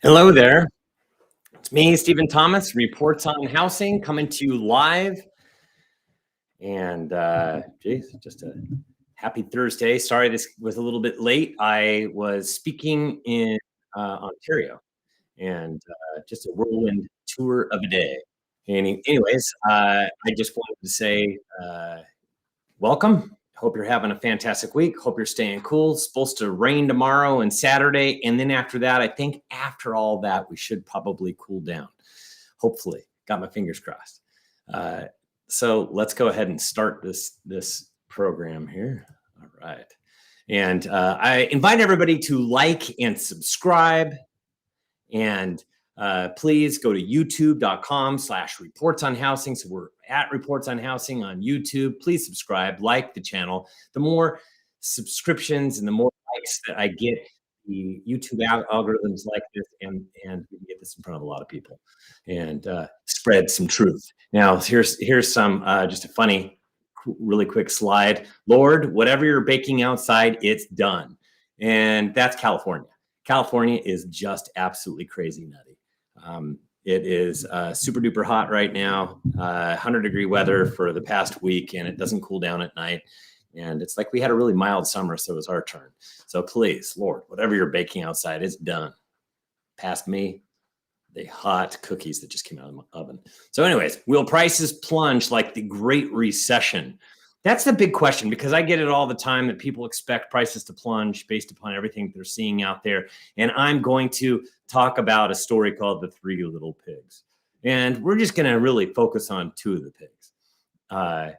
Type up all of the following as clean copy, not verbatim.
Hello there. It's me, Stephen Thomas, Reports on Housing, coming to you live. And geez, just a happy Thursday. Sorry this was a little bit late. I was speaking in Ontario, and just a whirlwind tour of a day. Anyways, I just wanted to say welcome. Hope you're having a fantastic week. Hope you're staying cool. It's supposed to rain tomorrow and Saturday. And then after that, I think after all that, we should probably cool down. Hopefully. Got my fingers crossed. So let's go ahead and start this program here. All right. And I invite everybody to like and subscribe. And please go to youtube.com/reports on housing. So we're at Reports on Housing on YouTube. Please subscribe, like the channel. The more subscriptions and the more likes that I get, the YouTube algorithms like this, and we can get this in front of a lot of people and spread some truth. Now, here's some just a funny, really quick slide. Lord, whatever you're baking outside, it's done. And that's California. California is just absolutely crazy nutty. It is super duper hot right now, 100-degree weather for the past week, and it doesn't cool down at night. And it's like we had a really mild summer, so it was our turn. So please, Lord, whatever you're baking outside, it's done. Past me, the hot cookies that just came out of my oven. So anyways, will prices plunge like the Great Recession? That's the big question, because I get it all the time that people expect prices to plunge based upon everything they're seeing out there. And I'm going to talk about a story called The Three Little Pigs. And we're just going to really focus on two of the pigs. The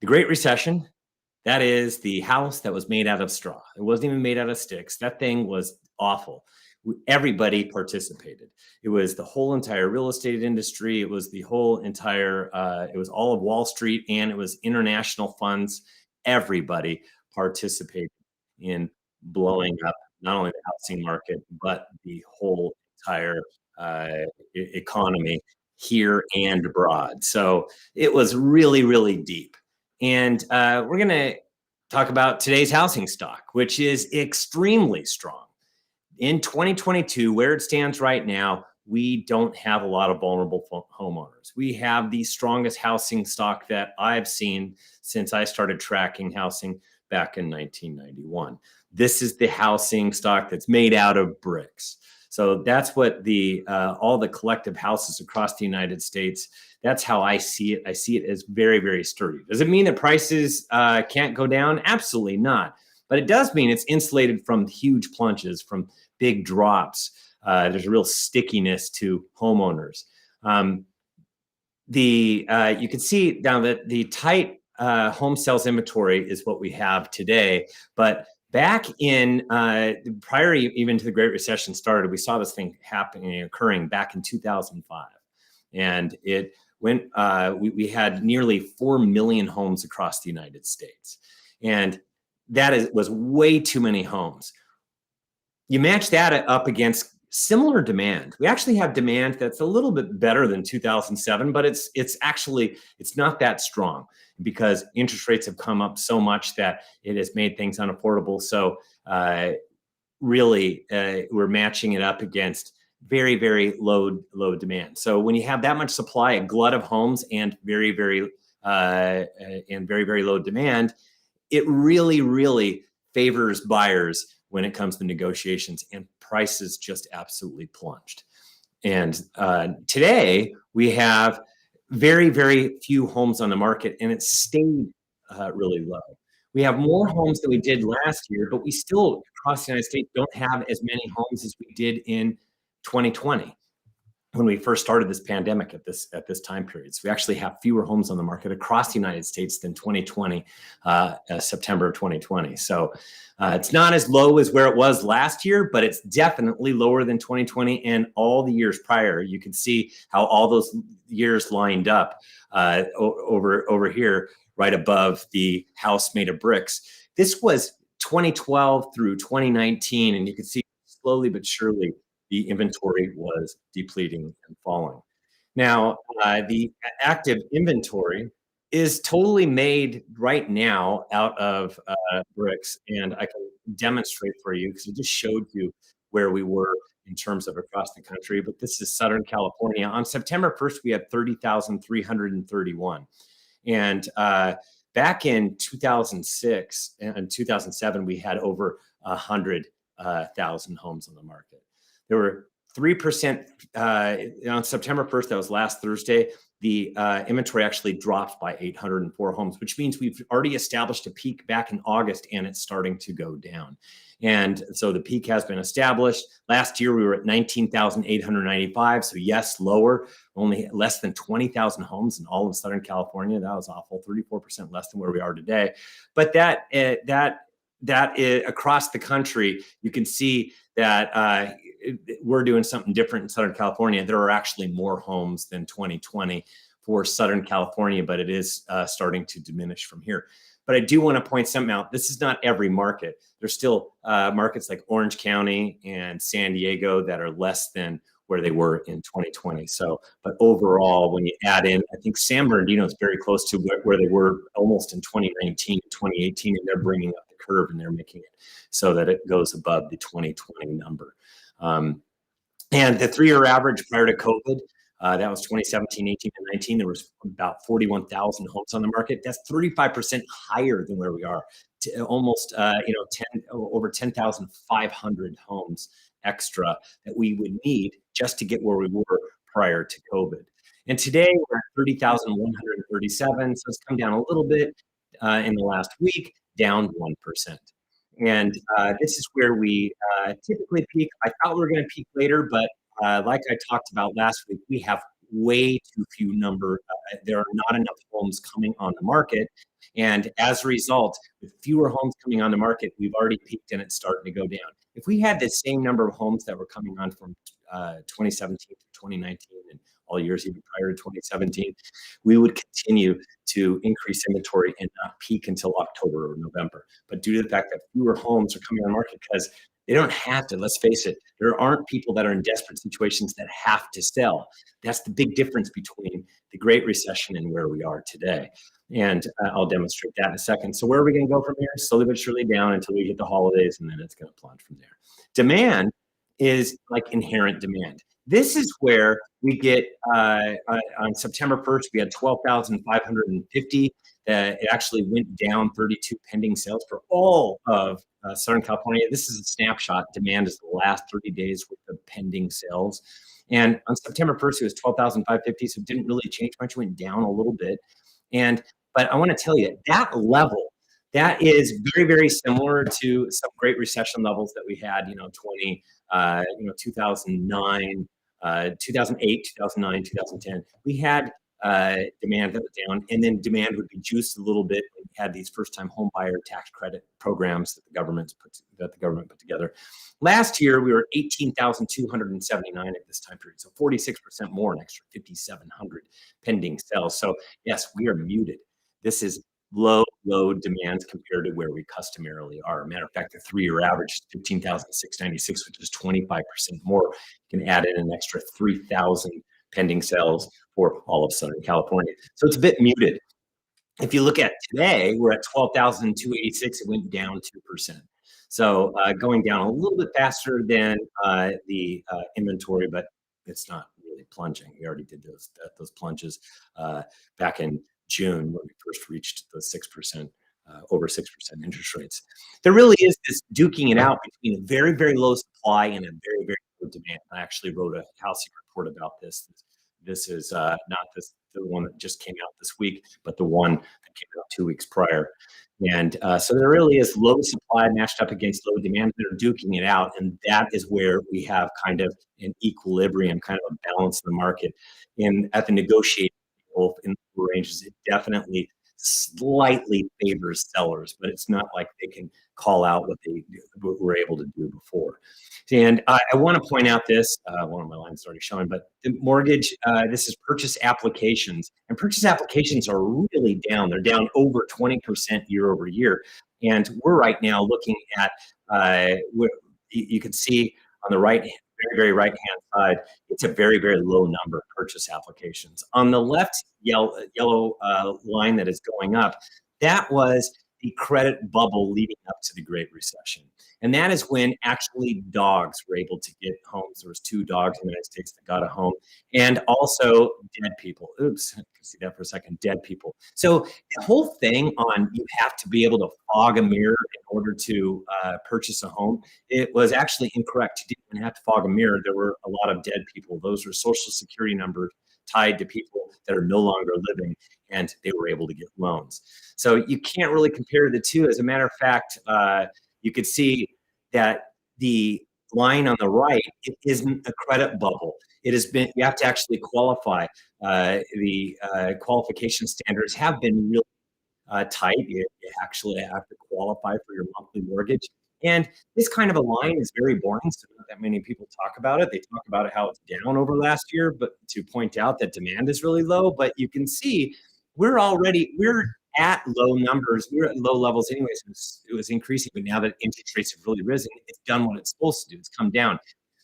Great Recession, that is the house that was made out of straw. It wasn't even made out of sticks. That thing was awful. Everybody participated. It was the whole entire real estate industry. It was the whole entire, it was all of Wall Street, and it was international funds. Everybody participated in blowing up not only the housing market, but the whole entire economy here and abroad. So it was really, really deep. And we're going to talk about today's housing stock, which is extremely strong. In 2022, where it stands right now, we don't have a lot of vulnerable homeowners. We have the strongest housing stock that I've seen since I started tracking housing back in 1991. This is the housing stock that's made out of bricks. So that's what all the collective houses across the United States, that's how I see it. I see it as very, very sturdy. Does it mean that prices can't go down? Absolutely not. But it does mean it's insulated from huge plunges, from big drops. There's a real stickiness to homeowners. You can see now that the tight home sales inventory is what we have today. But back in prior even to the Great Recession started, we saw this thing occurring back in 2005. And it went, we had nearly 4 million homes across the United States. And that was way too many homes. You match that up against similar demand. We actually have demand that's a little bit better than 2007, but it's not that strong, because interest rates have come up so much that it has made things unaffordable. So really, we're matching it up against very, very low demand. So when you have that much supply, a glut of homes, and very, very low demand, it really, really favors buyers when it comes to negotiations, and prices just absolutely plunged. And today we have very, very few homes on the market, and it stayed really low. We have more homes than we did last year, but we still, across the United States, don't have as many homes as we did in 2020. When we first started this pandemic at this time period. So we actually have fewer homes on the market across the United States than 2020, September of 2020. So it's not as low as where it was last year, but it's definitely lower than 2020 and all the years prior. You can see how all those years lined up over here, right above the house made of bricks. This was 2012 through 2019, and you can see slowly but surely the inventory was depleting and falling. Now, the active inventory is totally made right now out of bricks, and I can demonstrate for you because I just showed you where we were in terms of across the country, but this is Southern California. On September 1st, we had 30,331. And back in 2006 and 2007, we had over 100,000 homes on the market. There were 3% on September 1st, that was last Thursday. The inventory actually dropped by 804 homes, which means we've already established a peak back in August and it's starting to go down. And so the peak has been established. Last year, we were at 19,895. So yes, lower, only less than 20,000 homes in all of Southern California. That was awful, 34% less than where we are today. But that across the country, you can see that we're doing something different in Southern California. There are actually more homes than 2020 for Southern California, but it is starting to diminish from here. But I do want to point something out. This is not every market. There's still markets like Orange County and San Diego that are less than where they were in 2020. So, but overall, when you add in, I think San Bernardino is very close to where they were almost in 2019, 2018, and they're bringing up the curve and they're making it so that it goes above the 2020 number. And the 3-year average prior to COVID, that was 2017, 18, and 19. There was about 41,000 homes on the market. That's 35% higher than where we are. Almost, over 10,500 homes extra that we would need just to get where we were prior to COVID. And today we're at 30,137. So it's come down a little bit in the last week, down 1%. And this is where we typically peak. I thought we were going to peak later, but like I talked about last week, we have way too few there are not enough homes coming on the market. And as a result, with fewer homes coming on the market, we've already peaked and it's starting to go down. If we had the same number of homes that were coming on from 2017 to 2019 and all years even prior to 2017, we would continue to increase inventory and not peak until October or November. But due to the fact that fewer homes are coming on the market because they don't have to, let's face it, there aren't people that are in desperate situations that have to sell. That's the big difference between the Great Recession and where we are today. And I'll demonstrate that in a second. So where are we going to go from here? Slowly but surely down until we hit the holidays, and then it's going to plunge from there. Demand is like inherent demand. This is where we get, on September 1st, we had 12,550. It actually went down 32 pending sales for all of Southern California. This is a snapshot. Demand is the last 30 days worth of pending sales. And on September 1st, it was 12,550, so it didn't really change much. It went down a little bit. But I want to tell you, that level, that is very, very similar to some Great Recession levels that we had, 2009, 2008, 2009, 2010. We had demand that was down, and then demand would be juiced a little bit. We had these first-time home buyer tax credit programs that the government put together. Last year, we were at 18,279 at this time period, so 46% more, an extra 5,700 pending sales. So yes, we are muted. This is low demand compared to where we customarily are. Matter of fact, the 3-year average is 15,696, which is 25% more. You can add in an extra 3,000 pending sales for all of Southern California. So it's a bit muted. If you look at today, we're at 12,286. It went down 2%. So going down a little bit faster than the inventory, but it's not really plunging. We already did those plunges back in June when we first reached the 6%, over 6% interest rates. There really is this duking it out between a very, very low supply and a very, very low demand. I actually wrote a housing report about this. This is not the one that just came out this week, but the one that came out 2 weeks prior. And so there really is low supply matched up against low demand. They're duking it out, and that is where we have kind of an equilibrium, kind of a balance in the market. And at the negotiating table in the ranges, it definitely slightly favors sellers, but it's not like they can call out what they were able to do before. And I want to point out this, one of my lines is already showing, but the mortgage, this is purchase applications, and purchase applications are really down. They're down over 20% year over year. And we're right now looking at, you can see on the right, very, very right-hand side, it's a very, very low number of purchase applications. On the left yellow line that is going up, that was the credit bubble leading up to the Great Recession. And that is when actually dogs were able to get homes. There was 2 dogs in the United States that got a home, and also dead people. Oops, I can see that for a second, dead people. So the whole thing on you have to be able to fog a mirror in order to purchase a home, it was actually incorrect. You didn't have to fog a mirror. There were a lot of dead people. Those were Social Security numbers tied to people that are no longer living, and they were able to get loans. So you can't really compare the two. As a matter of fact, you could see that the line on the right, it isn't a credit bubble. It has been, you have to actually qualify. The qualification standards have been really tight. You actually have to qualify for your monthly mortgage. And this kind of a line is very boring, so not that many people talk about it. They talk about how it's down over last year, but to point out that demand is really low. But you can see we're at low numbers. We're at low levels anyways. It was increasing, but now that interest rates have really risen, it's done what it's supposed to do. It's come down.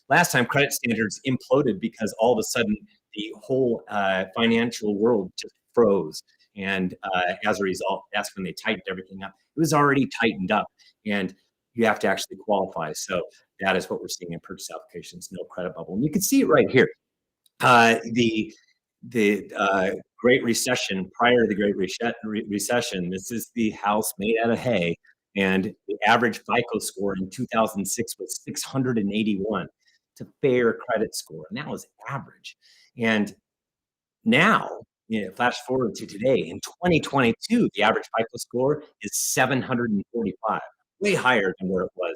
Last time credit standards imploded because all of a sudden the whole financial world just froze. And as a result, that's when they tightened everything up. It was already tightened up, and you have to actually qualify. So that is what we're seeing in purchase applications, no credit bubble. And you can see it right here. The Great Recession, prior to the Great Recession, this is the house made out of hay, and the average FICO score in 2006 was 681. It's a fair credit score, and that was average. And now, flash forward to today, in 2022, the average FICO score is 745, way higher than where it was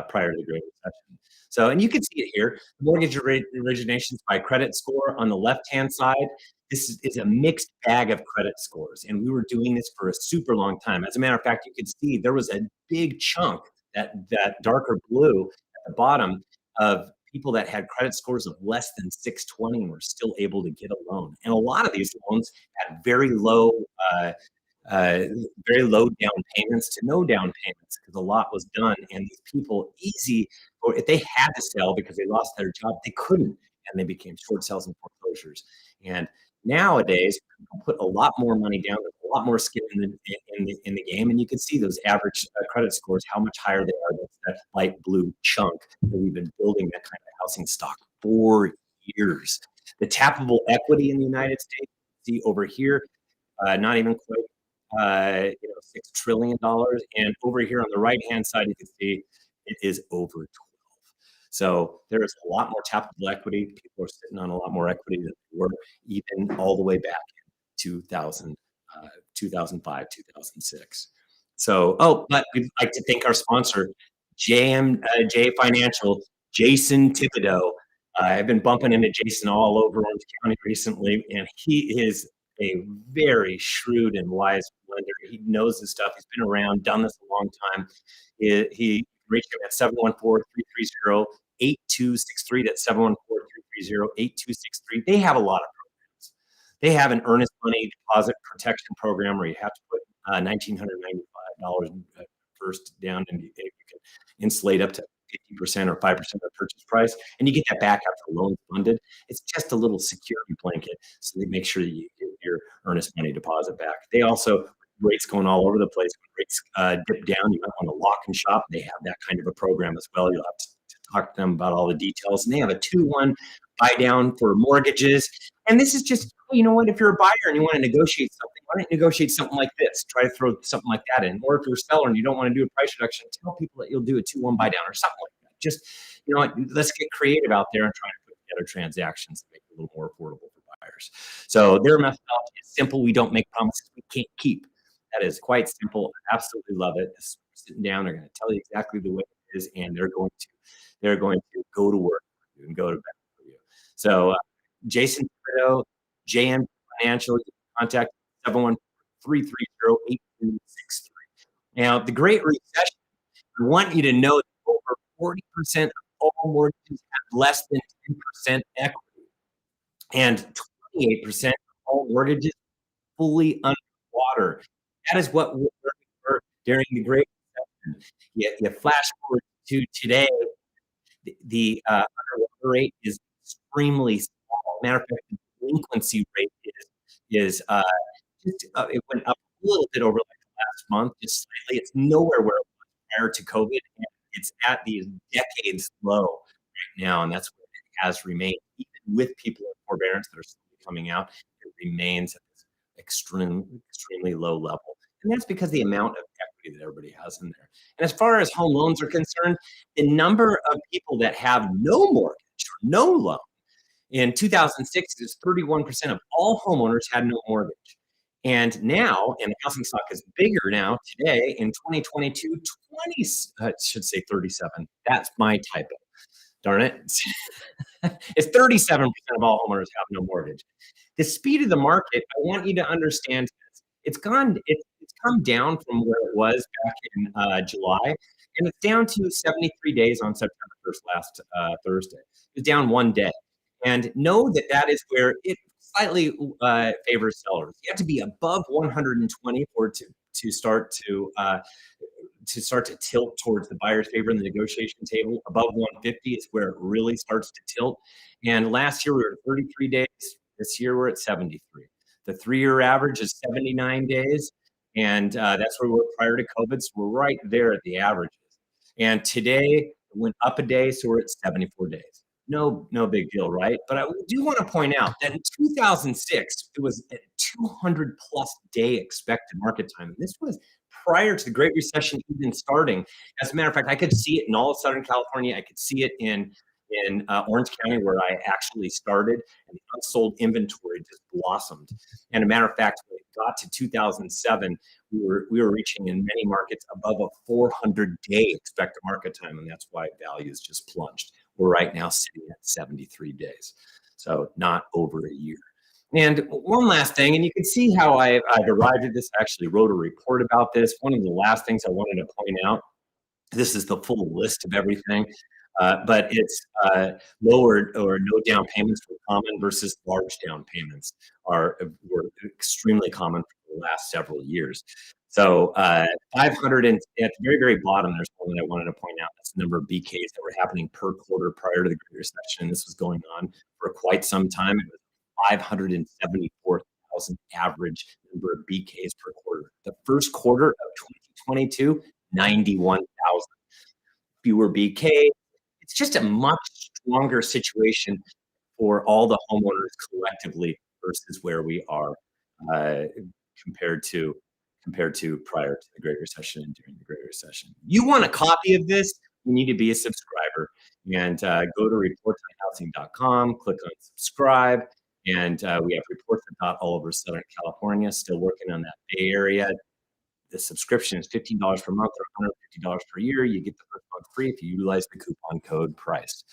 prior to the Great Recession. So, and you can see it here, mortgage originations by credit score on the left-hand side. This is a mixed bag of credit scores, and we were doing this for a super long time. As a matter of fact, you can see there was a big chunk, that darker blue at the bottom, of people that had credit scores of less than 620 and were still able to get a loan. And a lot of these loans had uh, very low down payments to no down payments because a lot was done. And these people or if they had to sell because they lost their job, they couldn't, and they became short sales and foreclosures. And nowadays, people put a lot more money down, there's a lot more skin in the game, and you can see those average credit scores, how much higher they are than that light blue chunk that we've been building that kind of housing stock for years. The tappable equity in the United States, see over here, not even quite $6 trillion. And over here on the right-hand side, you can see it is over 12. So there is a lot more tappable equity. People are sitting on a lot more equity than they were even all the way back in 2005, 2006. So, but we'd like to thank our sponsor, JMJ Financial, Jason Thibodeau. I've been bumping into Jason all over Orange County recently, and he is a very shrewd and wise lender. He knows his stuff. He's been around, done this a long time. He reached him at 714-330-8263. That's 714-330-8263. They have a lot of programs. They have an earnest money deposit protection program where you have to put $1,995 first down, and you can insulate up to 50% or 5% of the purchase price, and you get that back after the loan's funded. It's just a little security blanket, so they make sure that you get your earnest money deposit back. They also, rates going all over the place. When rates dip down, you might want to lock and shop. They have that kind of a program as well. You'll have to talk to them about all the details. And they have a 2-1 buy down for mortgages. And this is just, you know what, if you're a buyer and you want to negotiate something, why don't you negotiate something like this? Try to throw something like that in. Or if you're a seller and you don't want to do a price reduction, tell people that you'll do a 2-1 buy down or something like that. Just, you know what, let's get creative out there and try to put together transactions to make it a little more affordable for buyers. So their methodology is simple. We don't make promises we can't keep. That is quite simple. I absolutely love it. Just sitting down, they're going to tell you exactly the way it is, and they're going to go to work for you and go to bed for you. So Jason Thibodeau, JM Financial, contact 714-330-8263. Now, the Great Recession, I want you to know that over 40% of all mortgages have less than 10% equity, and 28% of all mortgages fully underwater. That is what we were during the Great Recession. You flash forward to today, the underwater rate is extremely small. Matter of fact, the delinquency rate is just it went up a little bit over like the last month, just slightly. It's nowhere where it was prior to COVID, and it's at these decades low right now, and that's where it has remained. Even with people in forbearance that are still coming out, it remains at this extremely low level. And that's because the amount of equity that everybody has in there. And as far as home loans are concerned, the number of people that have no mortgage or no loan in 2006 is 31% of all homeowners had no mortgage. And now, and the housing stock is bigger now today in 2022, 20, should say 37. That's my typo. Darn it. It's 37% of all homeowners have no mortgage. The speed of the market, I want you to understand this. It's come down from where it was back in July, and it's down to 73 days on September 1st last Thursday. It's down 1 day. And know that that is where it slightly favors sellers. You have to be above 120 for it to start to tilt towards the buyer's favor in the negotiation table. Above 150 is where it really starts to tilt. And last year we were at 33 days. This year we're at 73. The 3-year average is 79 days. And that's where we were prior to COVID. So we're right there at the averages. And today it went up a day, so we're at 74 days. No big deal, right? But I do want to point out that in 2006, it was a 200 plus day expected market time. This was prior to the Great Recession even starting. As a matter of fact, I could see it in all of Southern California. I could see it in Orange County, where I actually started, and the unsold inventory just blossomed. And a matter of fact, when it got to 2007, we were reaching in many markets above a 400-day expected market time, and that's why values just plunged. We're right now sitting at 73 days, so not over a year. And one last thing, and you can see how I've arrived at this. I actually wrote a report about this. One of the last things I wanted to point out, this is the full list of everything, but it's lowered or no down payments were common versus large down payments were extremely common for the last several years. So 500, and at the very, very bottom, there's one that I wanted to point out. That's the number of BKs that were happening per quarter prior to the Great Recession. This was going on for quite some time. It was 574,000 average number of BKs per quarter. The first quarter of 2022, 91,000. Fewer BKs. It's just a much stronger situation for all the homeowners collectively versus where we are compared to prior to the Great Recession and during the Great Recession. You want a copy of this? You need to be a subscriber, and go to reportsonhousing.com, click on subscribe, and we have reports about all over Southern California. Still working on that Bay Area. The subscription is $15 per month or $150 per year. You get the first month free if you utilize the coupon code PRICE.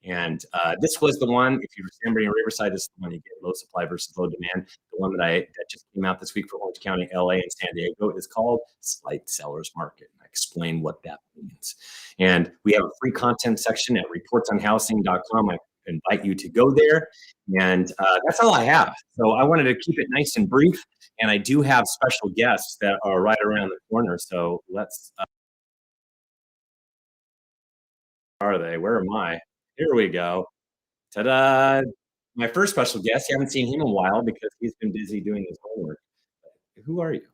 And this was the one, if you're somebody in Riverside, this is the one you get low supply versus low demand. The one that just came out this week for Orange County, LA, and San Diego is called Slight Seller's Market. And I explain what that means. And we have a free content section at reportsonhousing.com. I invite you to go there. And that's all I have. So I wanted to keep it nice and brief. And I do have special guests that are right around the corner. So let's. Are they? Where am I? Here we go. Ta-da! My first special guest. You haven't seen him in a while because he's been busy doing his homework. Who are you?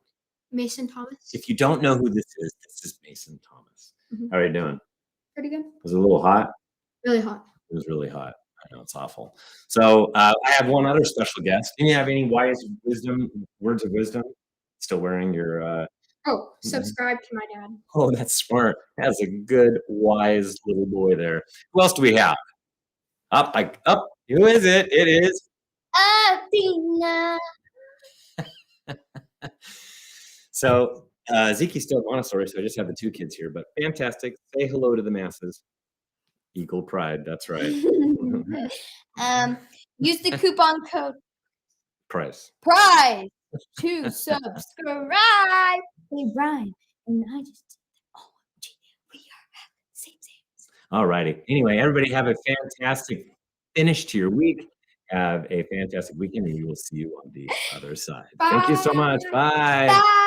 Mason Thomas. If you don't know who this is Mason Thomas. Mm-hmm. How are you doing? Pretty good. Was it a little hot? Really hot. It was really hot. I know, it's awful. So I have one other special guest. Do you have any words of wisdom? Still wearing your... subscribe to my dad. Oh, that's smart. That's a good, wise little boy there. Who else do we have? Up. Who is it? It is... Athena. So Zeke's still at Montessori, so I just have the two kids here, but fantastic. Say hello to the masses. Equal pride, that's right. Use the coupon code PRICE to subscribe. Hey, Brian, and I just we are same. All righty. Anyway, everybody have a fantastic finish to your week. Have a fantastic weekend, and we will see you on the other side. Bye. Thank you so much. Bye. Bye.